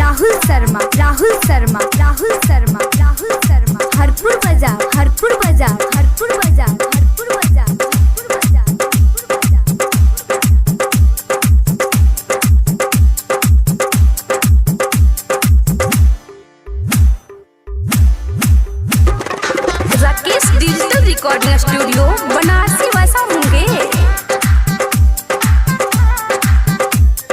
राहुल शर्मा हरपुर बाजार Rakesh digital recording studio बनारसी वैसा होंगे।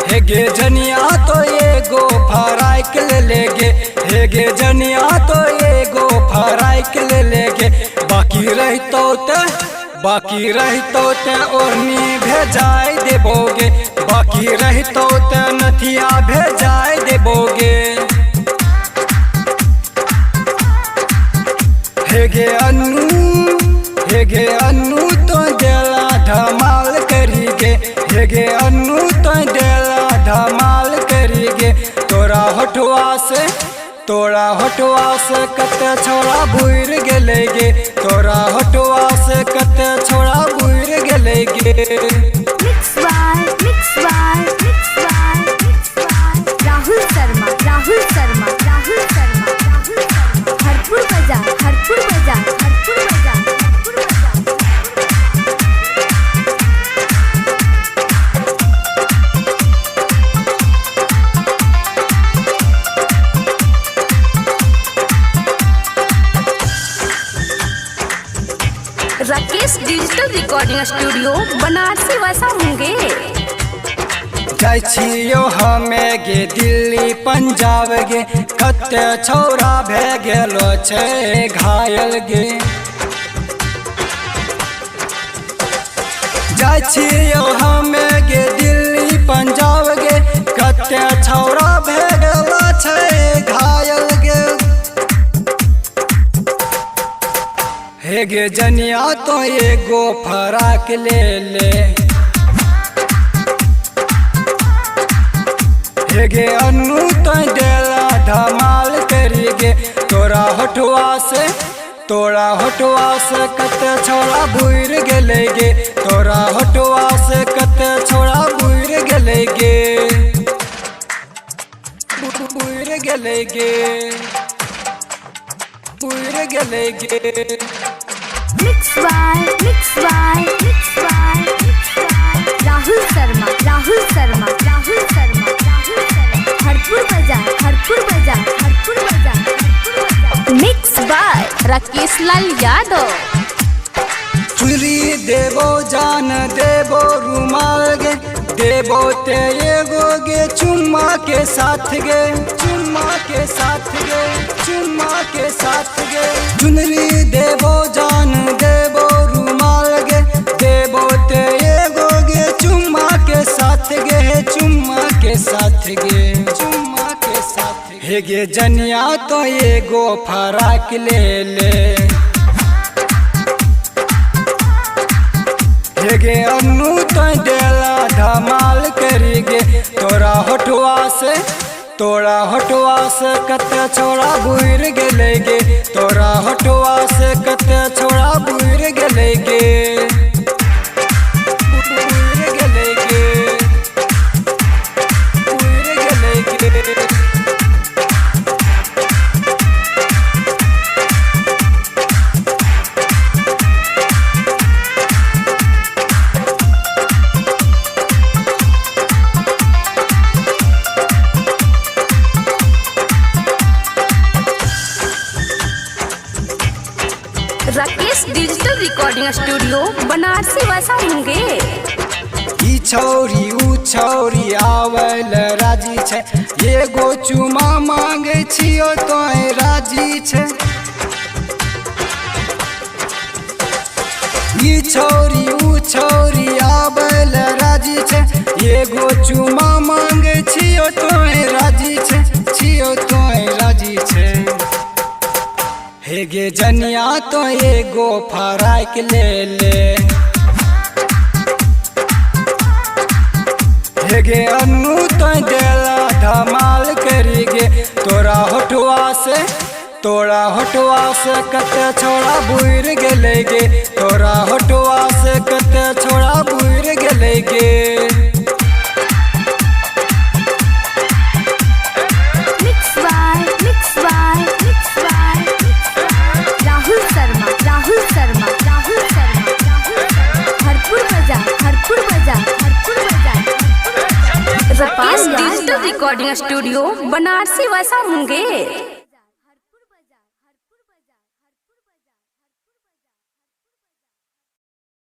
हेगे जनिया तो एगो फराइक ले लेगे, हेगे जनिया तो एगो फराइक ले लेगे। बाकी रहतो ते ओढ़नी भेजाई देबोगे, बाकी रहतो ते नथिया भेजाई देबोगे। हेगे अन्नू तो देला धमाल करीगे, हेगे अन्नू तो देला धमाल करीगे। तोरा होठवा से कते छोड़ा बुइर गेलेगे, तोरा होठवा से कते छोड़ा बुइर गेलेगे। राहुल शर्मा हरपुर बाजार राकेश डिजिटल रिकॉर्डिंग स्टूडियो बनारसी वैसा होंगे। जाइ छियो हमे गे दिल्ली पंजाब गे, कते छौरा भे गेलो छै घायल गे। जाइ छियो हमे गे दिल्ली पंजाब गे, कते छौरा भे गेलो छै घायल गे। हेगे जनिया तो एगो फराक ले ले, हेगे अन्नू तो देला धमाल करीगे। तोरा होठवा से कते छोड़ा बुइर गेलेगे, तोरा होठवा से कते छोड़ा बुइर गेलेगे। राहुल शर्मा हरपुर बाजार मिक्स बाय राकेश लाल यादव। चुरी देबो जान देबो रुमाल गे, देबो ते एगो गे चुम्मा के साथ गे। चुनरी देबो जान देबो रुमाल गे, देबो ते एगो गे चुम्मा के साथ गे। हेगे जनिया तो एगो फराक ले ले, हेगे अन्नू तो देला धमाल करीगे। तोरा होठवा से कते छोड़ा बुइर गेलेगे, तोरा होठवा से कते छोड़ा बुइर गेलेगे। राकेश डिजिटल रिकॉर्डिंग स्टूडियो बनारसी वैसा होंगे। ई छौरी ऊ छौरी आवल राजी छै, एगो चुमा मांगे छियो तो राजी छै। ई छौरी ऊ छौरी आवल राजी छै, एगो चुमा मांगे छियो तो राजी छै। हेगे जनिया तो एगो फराक ले ले, हेगे अन्नू तो देला धमाल करीगे। तोरा होठवा से कते छोड़ा बुइर गेलेगे, तोरा होठवा से कते छोड़ा बुइर गेलेगे। रिकॉर्डिंग स्टूडियो बनारसी वैसा मुंगेर।